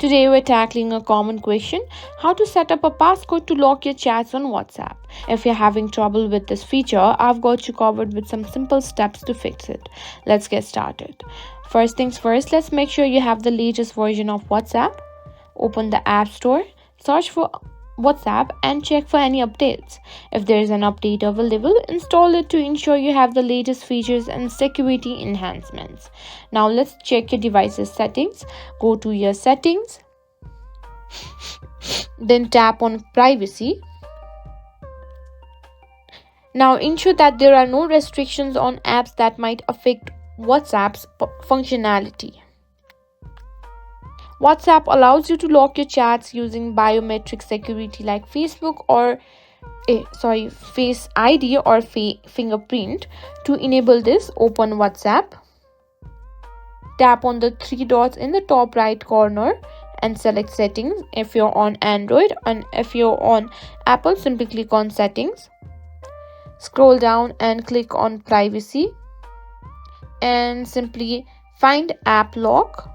Today we're tackling a common question: how to set up a passcode to lock your chats on WhatsApp. If you're having trouble with this feature, I've got you covered with some simple steps to fix it. Let's get started. First things first, let's make sure you have the latest version of WhatsApp. Open the App Store, search for WhatsApp and check for any updates. If there is an update available, install it to ensure you have the latest features and security enhancements. Now let's check your device's settings. Go to your settings, then tap on privacy. Now ensure that there are no restrictions on apps that might affect WhatsApp's functionality. WhatsApp allows you to lock your chats using biometric security like Face ID or fingerprint. To enable this, open WhatsApp. Tap on the three dots in the top right corner and select settings if you're on Android, and if you're on Apple, simply click on settings. Scroll down and click on privacy and simply find app lock.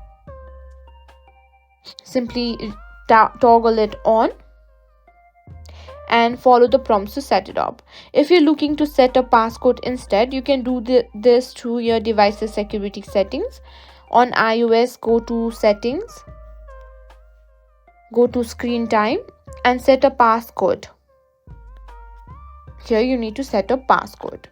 Simply toggle it on and follow the prompts to set it up. If you're looking to set a passcode instead, you can do this through your device's security settings. On iOS, go to settings, go to screen time and set a passcode. Here you need to set a passcode.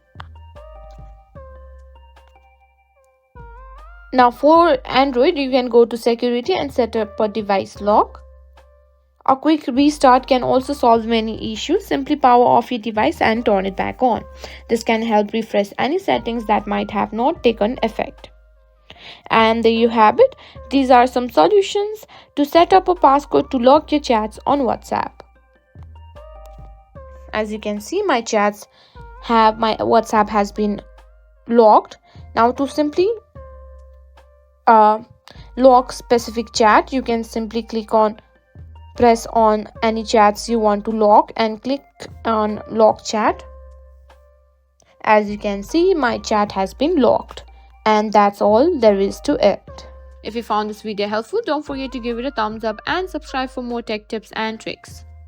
Now for Android, you can go to security and set up a device lock. A quick restart can also solve many issues. Simply power off your device and turn it back on. This can help refresh any settings that might have not taken effect. And there you have it. These are some solutions to set up a passcode to lock your chats on WhatsApp. As you can see, my WhatsApp has been locked. Now to simply lock specific chat, you can simply press on any chats you want to lock and click on lock chat. As you can see, my chat has been locked, and that's all there is to it. If you found this video helpful, don't forget to give it a thumbs up and subscribe for more tech tips and tricks.